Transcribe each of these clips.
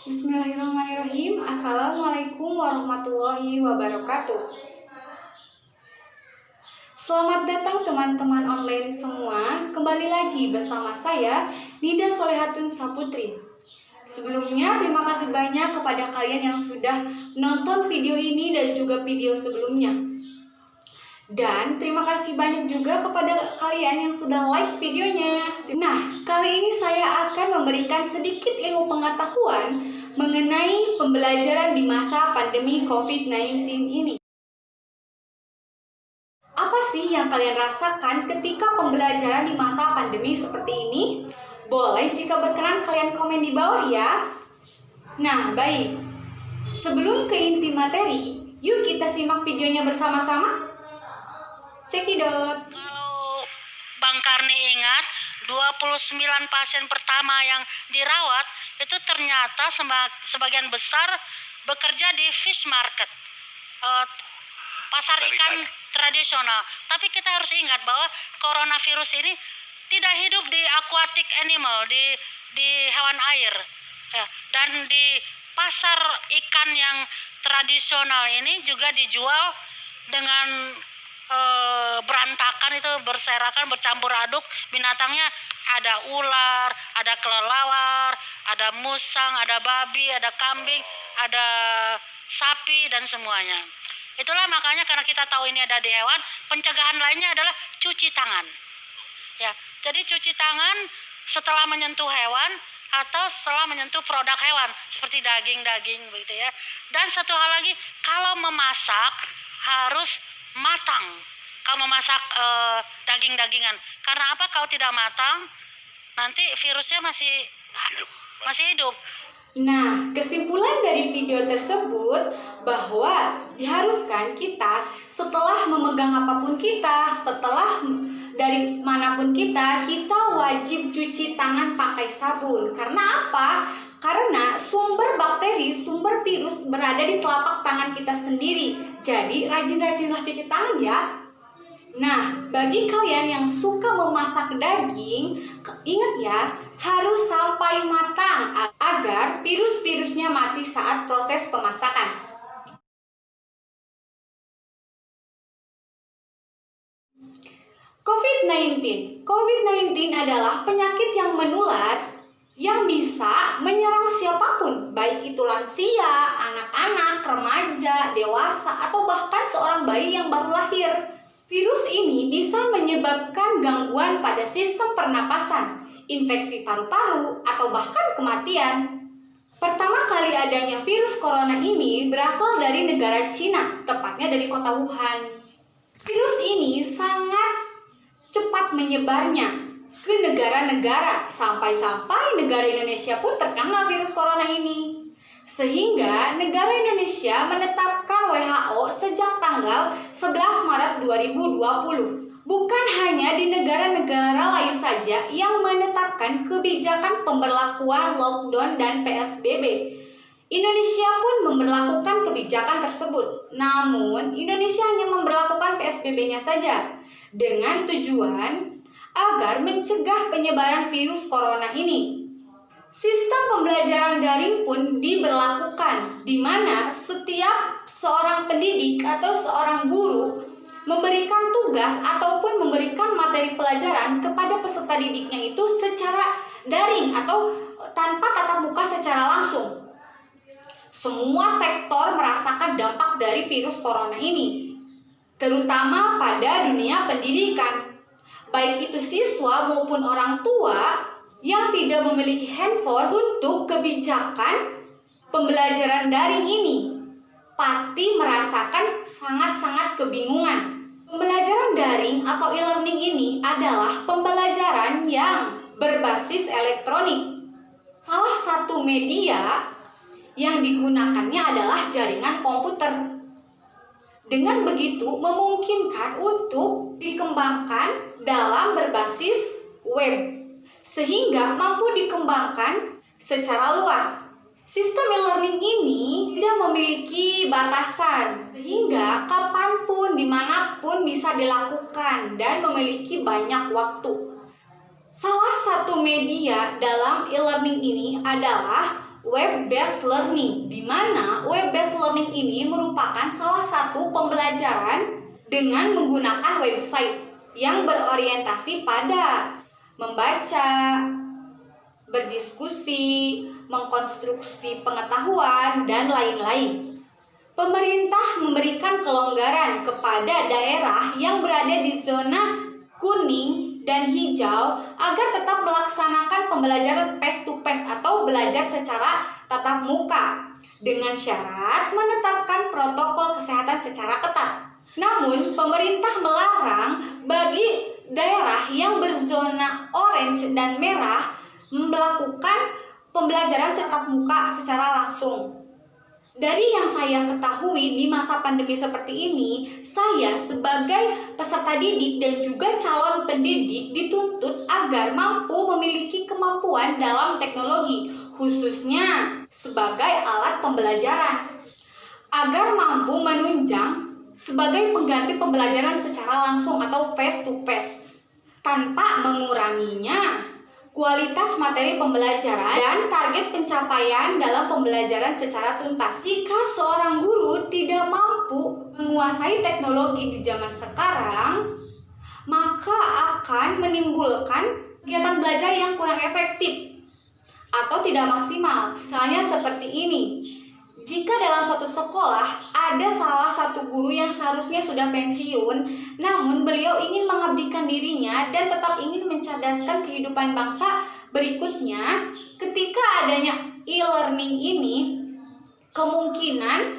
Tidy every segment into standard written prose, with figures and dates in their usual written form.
Bismillahirrahmanirrahim. Assalamualaikum warahmatullahi wabarakatuh. Selamat datang teman-teman online semua. Kembali lagi bersama saya, Nida Solehatun Saputri. Sebelumnya, terima kasih banyak kepada kalian yang sudah nonton video ini dan juga video sebelumnya. Dan terima kasih banyak juga kepada kalian yang sudah like videonya. Nah, kali ini saya akan memberikan sedikit ilmu pengetahuan mengenai pembelajaran di masa pandemi COVID-19 ini. Apa sih yang kalian rasakan ketika pembelajaran di masa pandemi seperti ini? Boleh jika berkenan kalian komen di bawah ya. Nah, baik. Sebelum ke inti materi, yuk kita simak videonya bersama-sama. Cekidot. Kalau Bang Karni ingat, 29 pasien pertama yang dirawat itu ternyata sebagian besar bekerja di fish market, pasar ikan tradisional. Tapi kita harus ingat bahwa coronavirus ini tidak hidup di aquatic animal, di hewan air. Dan di pasar ikan yang tradisional ini juga dijual dengan berantakan, itu berserakan, bercampur aduk binatangnya. Ada ular, ada kelelawar, ada musang, ada babi, ada kambing, ada sapi dan semuanya. Itulah makanya karena kita tahu ini ada di hewan, pencegahan lainnya adalah cuci tangan. Ya, jadi cuci tangan setelah menyentuh hewan atau setelah menyentuh produk hewan seperti daging-daging begitu ya. Dan satu hal lagi, kalau memasak harus matang. Kalau memasak daging-dagingan, karena apa? Kalau tidak matang, nanti virusnya masih hidup. Nah, kesimpulan dari video tersebut bahwa diharuskan kita setelah memegang apapun kita, setelah dari manapun kita wajib cuci tangan pakai sabun. Karena apa? Karena sumber bakteri, sumber virus berada di telapak tangan kita sendiri. Jadi rajin-rajinlah cuci tangan ya. Nah, bagi kalian yang suka memasak daging, ingat ya, harus sampai matang agar virus-virusnya mati saat proses pemasakan. COVID-19 adalah penyakit yang menular yang bisa menyerang siapapun, baik itu lansia, anak-anak, remaja, dewasa, atau bahkan seorang bayi yang baru lahir. Virus ini bisa menyebabkan gangguan pada sistem pernapasan, infeksi paru-paru, atau bahkan kematian. Pertama kali adanya virus corona ini berasal dari negara Cina, tepatnya dari kota Wuhan. Virus ini sangat cepat menyebarnya ke negara-negara, sampai-sampai negara Indonesia pun terkena virus corona ini. Sehingga negara Indonesia menetapkan WHO sejak tanggal 11 Maret 2020. Bukan hanya di negara-negara lain saja yang menetapkan kebijakan pemberlakuan lockdown dan PSBB. Indonesia pun memberlakukan kebijakan tersebut. Namun, Indonesia hanya memberlakukan PSBB-nya saja dengan tujuan agar mencegah penyebaran virus corona ini. Sistem pembelajaran daring pun diberlakukan, di mana setiap seorang pendidik atau seorang guru memberikan tugas ataupun memberikan materi pelajaran kepada peserta didiknya itu secara daring atau tanpa tatap muka secara langsung. Semua sektor merasakan dampak dari virus corona ini, terutama pada dunia pendidikan. Baik itu siswa maupun orang tua yang tidak memiliki handphone untuk kebijakan pembelajaran daring ini pasti merasakan sangat-sangat kebingungan. Pembelajaran daring atau e-learning ini adalah pembelajaran yang berbasis elektronik. Salah satu media yang digunakannya adalah jaringan komputer. Dengan begitu memungkinkan untuk dikembangkan dalam berbasis web, sehingga mampu dikembangkan secara luas. Sistem e-learning ini tidak memiliki batasan, sehingga kapanpun, dimanapun bisa dilakukan dan memiliki banyak waktu. Salah satu media dalam e-learning ini adalah web-based learning, di mana web-based learning ini merupakan salah satu pembelajaran dengan menggunakan website yang berorientasi pada membaca, berdiskusi, mengkonstruksi pengetahuan, dan lain-lain. Pemerintah memberikan kelonggaran kepada daerah yang berada di zona kuning dan hijau agar tetap melaksanakan pembelajaran face to face atau belajar secara tatap muka dengan syarat menetapkan protokol kesehatan secara ketat. Namun, pemerintah melarang bagi daerah yang berzona orange dan merah melakukan pembelajaran tatap muka secara langsung. Dari yang saya ketahui di masa pandemi seperti ini, saya sebagai peserta didik dan juga calon pendidik dituntut agar mampu memiliki kemampuan dalam teknologi, khususnya sebagai alat pembelajaran, agar mampu menunjang sebagai pengganti pembelajaran secara langsung atau face to face, tanpa menguranginya kualitas materi pembelajaran dan target pencapaian dalam pembelajaran secara tuntas. Jika seorang guru tidak mampu menguasai teknologi di zaman sekarang, maka akan menimbulkan kegiatan belajar yang kurang efektif atau tidak maksimal. Misalnya seperti ini. Jika dalam suatu sekolah ada salah satu guru yang seharusnya sudah pensiun, namun beliau ingin mengabdikan dirinya dan tetap ingin mencerdaskan kehidupan bangsa berikutnya, ketika adanya e-learning ini, kemungkinan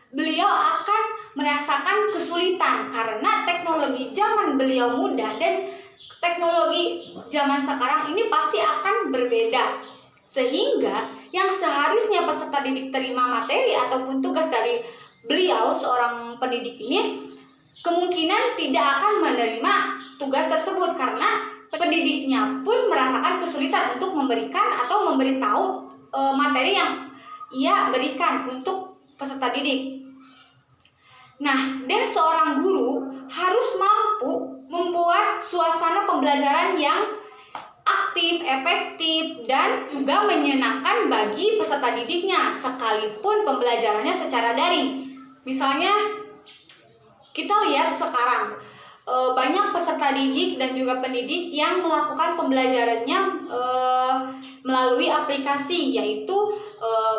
beliau akan merasakan kesulitan karena teknologi zaman beliau muda dan teknologi zaman sekarang ini pasti akan berbeda. Sehingga yang seharusnya peserta didik terima materi ataupun tugas dari beliau seorang pendidik ini kemungkinan tidak akan menerima tugas tersebut karena pendidiknya pun merasakan kesulitan untuk memberikan atau memberitahu materi yang ia berikan untuk peserta didik. Nah, dan seorang guru harus mampu membuat suasana pembelajaran yang aktif, efektif, dan juga menyenangkan bagi peserta didiknya sekalipun pembelajarannya secara daring. Misalnya kita lihat sekarang banyak peserta didik dan juga pendidik yang melakukan pembelajarannya melalui aplikasi, yaitu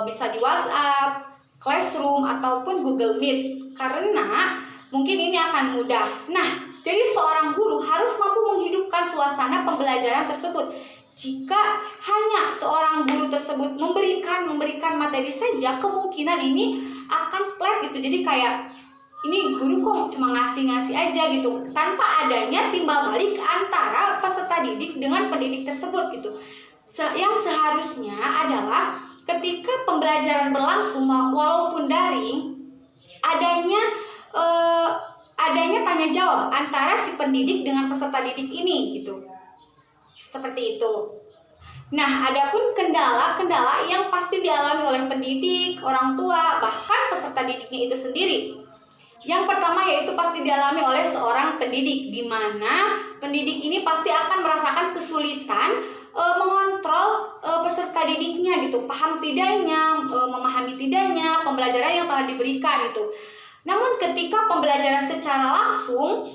bisa di WhatsApp, Classroom, ataupun Google Meet, karena mungkin ini akan mudah. Nah, jadi seorang guru harus mampu menghidupkan suasana pembelajaran tersebut. Jika hanya seorang guru tersebut memberikan materi saja, kemungkinan ini akan flat gitu. Jadi kayak ini guru kok cuma ngasih aja gitu, tanpa adanya timbal balik antara peserta didik dengan pendidik tersebut gitu. Yang seharusnya adalah ketika pembelajaran berlangsung walaupun daring, adanya tanya jawab antara si pendidik dengan peserta didik ini gitu. Seperti itu. Nah, adapun kendala-kendala yang pasti dialami oleh pendidik, orang tua, bahkan peserta didiknya itu sendiri. Yang pertama yaitu pasti dialami oleh seorang pendidik, di mana pendidik ini pasti akan merasakan kesulitan mengontrol peserta didiknya gitu, paham tidaknya, memahami tidaknya pembelajaran yang telah diberikan itu. Namun ketika pembelajaran secara langsung,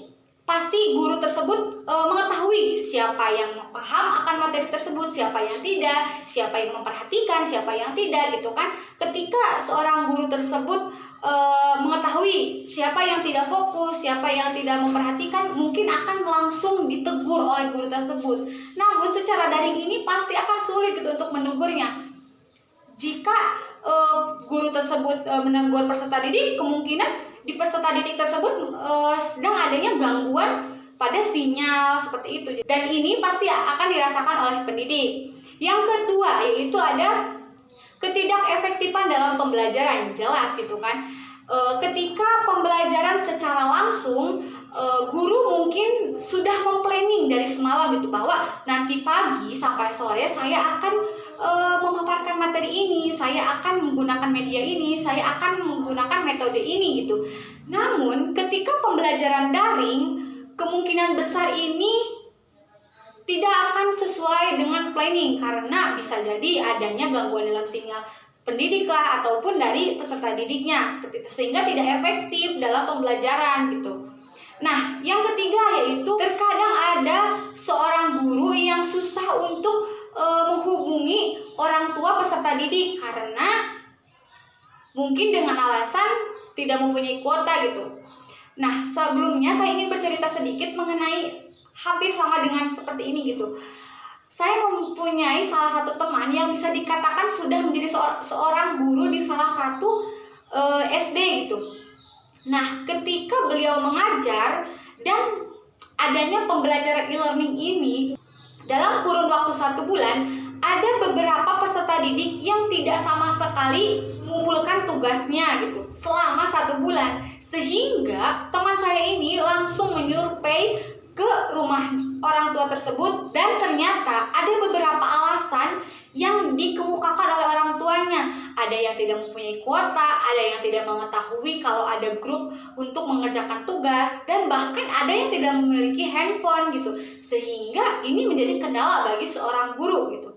pasti guru tersebut mengetahui siapa yang paham akan materi tersebut, siapa yang tidak, siapa yang memperhatikan, siapa yang tidak gitu kan. Ketika seorang guru tersebut mengetahui siapa yang tidak fokus, siapa yang tidak memperhatikan, mungkin akan langsung ditegur oleh guru tersebut. Namun secara daring ini pasti akan sulit gitu untuk menegurnya. Jika guru tersebut menegur peserta didik, kemungkinan di peserta didik tersebut sedang adanya gangguan pada sinyal seperti itu, dan ini pasti akan dirasakan oleh pendidik. Yang kedua yaitu ada ketidakefektifan dalam pembelajaran, jelas itu kan. Ketika pembelajaran secara langsung, guru mungkin sudah memplanning dari semalam gitu, bahwa nanti pagi sampai sore saya akan memaparkan materi ini, saya akan menggunakan media ini, saya akan menggunakan metode ini gitu. Namun ketika pembelajaran daring, kemungkinan besar ini tidak akan sesuai dengan planning karena bisa jadi adanya gangguan dalam sinyal pendidik lah ataupun dari peserta didiknya seperti itu, sehingga tidak efektif dalam pembelajaran gitu. Nah, yang ketiga yaitu terkadang ada seorang guru yang susah untuk menghubungi orang tua peserta didik karena mungkin dengan alasan tidak mempunyai kuota gitu. Nah, sebelumnya saya ingin bercerita sedikit mengenai hampir sama dengan seperti ini gitu. Saya mempunyai salah satu teman yang bisa dikatakan sudah menjadi seorang guru di salah satu SD gitu. Nah, ketika beliau mengajar dan adanya pembelajaran e-learning ini, dalam kurun waktu 1 bulan, ada beberapa peserta didik yang tidak sama sekali mengumpulkan tugasnya gitu selama 1 bulan, sehingga teman saya ini langsung menyurvei ke rumah orang tua tersebut dan ternyata ada beberapa alasan yang dikemukakan oleh orang tuanya. Ada yang tidak mempunyai kuota, ada yang tidak mengetahui kalau ada grup untuk mengerjakan tugas, dan bahkan ada yang tidak memiliki handphone gitu, sehingga ini menjadi kendala bagi seorang guru gitu.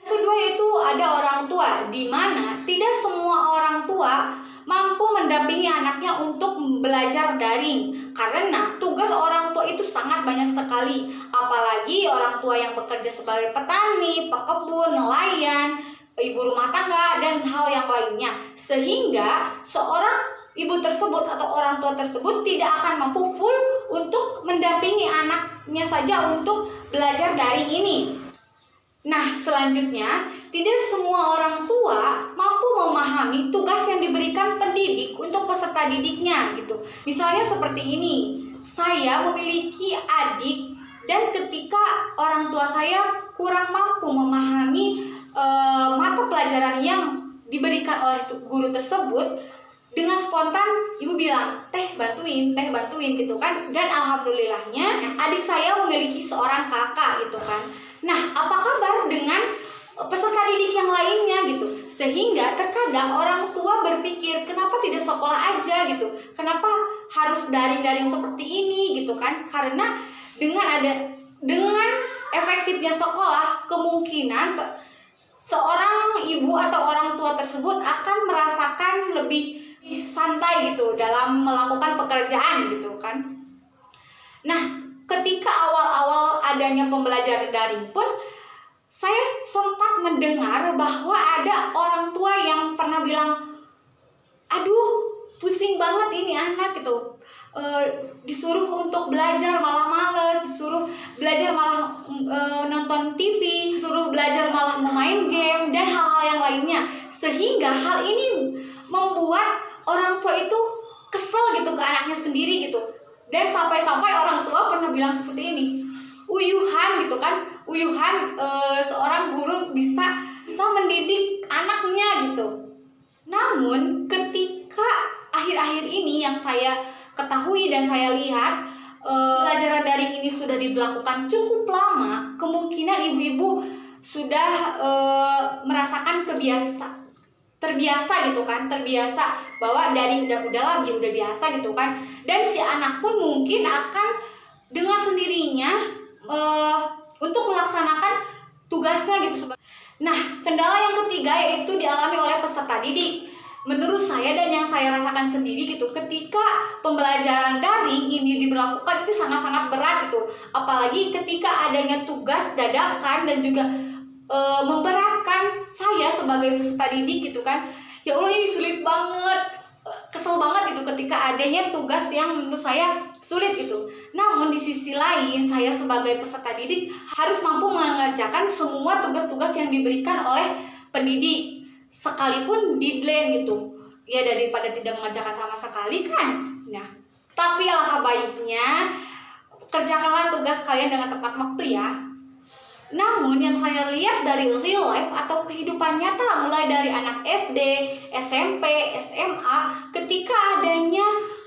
Kedua itu ada orang tua, di mana tidak semua orang tua mampu mendampingi anaknya untuk belajar daring karena tugas orang tua itu sangat banyak sekali, apalagi orang tua yang bekerja sebagai petani, pekebun, nelayan, ibu rumah tangga, dan hal yang lainnya, sehingga seorang ibu tersebut atau orang tua tersebut tidak akan mampu full untuk mendampingi anaknya saja untuk belajar daring ini. Nah, selanjutnya, tidak semua orang tua mampu memahami tugas yang diberikan pendidik untuk peserta didiknya gitu. Misalnya seperti ini, saya memiliki adik dan ketika orang tua saya kurang mampu memahami mata pelajaran yang diberikan oleh guru tersebut, dengan spontan ibu bilang, teh bantuin gitu kan. Dan alhamdulillahnya adik saya memiliki seorang kakak gitu kan. Nah, apa kabar dengan peserta didik yang lainnya gitu? Sehingga terkadang orang tua berpikir, kenapa tidak sekolah aja gitu? Kenapa harus daring-daring seperti ini gitu kan? Karena dengan efektifnya sekolah, kemungkinan seorang ibu atau orang tua tersebut akan merasakan lebih santai gitu dalam melakukan pekerjaan gitu kan. Nah, ketika awal-awal adanya pembelajaran daring pun, saya sempat mendengar bahwa ada orang tua yang pernah bilang, aduh pusing banget ini anak gitu, disuruh untuk belajar malah males, disuruh belajar malah nonton TV, disuruh belajar malah memain game, dan hal-hal yang lainnya. Sehingga hal ini membuat orang tua itu kesel gitu ke anaknya sendiri gitu. Dan sampai-sampai orang tua pernah bilang seperti ini, uyuhan gitu kan, seorang guru bisa mendidik anaknya gitu. Namun ketika akhir-akhir ini yang saya ketahui dan saya lihat, pelajaran daring ini sudah diberlakukan cukup lama, kemungkinan ibu-ibu sudah merasakan terbiasa gitu kan, terbiasa bahwa daring udah biasa gitu kan, dan si anak pun mungkin akan dengan sendirinya untuk melaksanakan tugasnya gitu. Nah, kendala yang ketiga yaitu dialami oleh peserta didik. Menurut saya dan yang saya rasakan sendiri gitu, ketika pembelajaran daring ini diberlakukan itu sangat-sangat berat gitu, apalagi ketika adanya tugas dadakan dan juga memberatkan saya sebagai peserta didik gitu kan. Ya Allah, ini sulit banget, kesel banget gitu ketika adanya tugas yang menurut saya sulit gitu. Namun di sisi lain, saya sebagai peserta didik harus mampu mengerjakan semua tugas-tugas yang diberikan oleh pendidik, sekalipun deadline gitu ya, daripada tidak mengerjakan sama sekali kan. Nah, tapi alangkah baiknya kerjakanlah tugas kalian dengan tepat waktu ya. Namun yang saya lihat dari real life atau kehidupan nyata, mulai dari anak SD, SMP, SMA, ketika adanya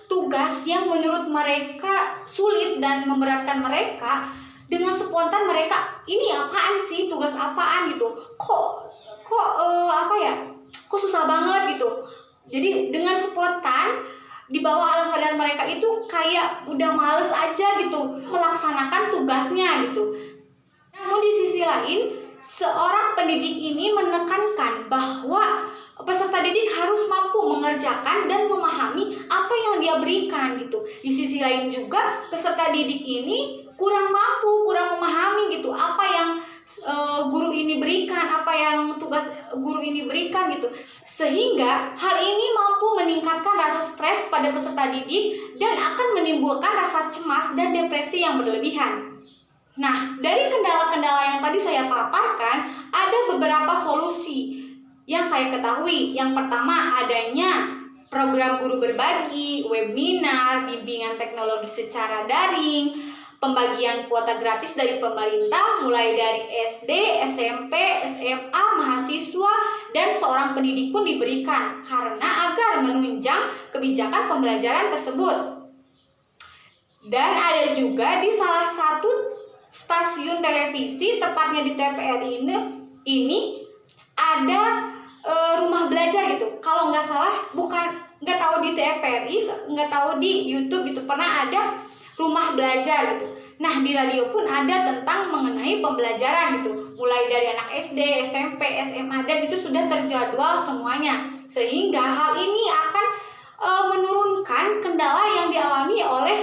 tugas yang menurut mereka sulit dan memberatkan mereka, dengan spontan mereka, ini apaan sih, tugas apaan gitu, kok susah banget gitu. Jadi dengan spontan di bawah alam sadar mereka itu kayak udah males aja gitu melaksanakan tugasnya gitu. Namun di sisi lain, seorang pendidik ini menekankan bahwa peserta didik harus mampu mengerjakan dan memahami apa yang dia berikan gitu. Di sisi lain juga peserta didik ini kurang mampu, kurang memahami gitu apa yang guru ini berikan, apa yang tugas guru ini berikan gitu. Sehingga hal ini mampu meningkatkan rasa stres pada peserta didik dan akan menimbulkan rasa cemas dan depresi yang berlebihan. Nah, dari kendala-kendala yang tadi saya paparkan, ada beberapa solusi yang saya ketahui. Yang pertama, adanya program guru berbagi, webinar, bimbingan teknologi secara daring, pembagian kuota gratis dari pemerintah mulai dari SD, SMP, SMA, mahasiswa, dan seorang pendidik pun diberikan karena agar menunjang kebijakan pembelajaran tersebut. Dan ada juga di salah satu stasiun televisi, tepatnya di TVRI ini ada rumah belajar gitu. Kalau nggak salah, nggak tahu di TVRI, nggak tahu di YouTube gitu, pernah ada rumah belajar gitu. Nah, di radio pun ada tentang mengenai pembelajaran gitu, mulai dari anak SD, SMP, SMA, dan itu sudah terjadwal semuanya. Sehingga hal ini akan menurunkan kendala yang dialami oleh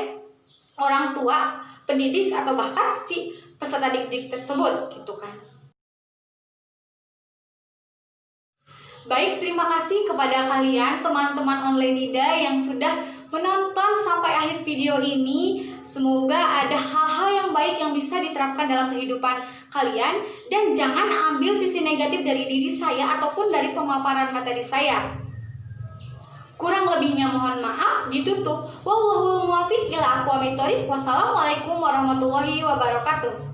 orang tua, pendidik, atau bahkan si peserta didik tersebut gitu kan. Baik, terima kasih kepada kalian teman-teman online Nida yang sudah menonton sampai akhir video ini. Semoga ada hal-hal yang baik yang bisa diterapkan dalam kehidupan kalian, dan jangan ambil sisi negatif dari diri saya ataupun dari pemaparan materi saya. Kurang lebihnya mohon maaf, ditutup. Wallahul muwaffiq ila aqwamit thoriq. Wassalamualaikum warahmatullahi wabarakatuh.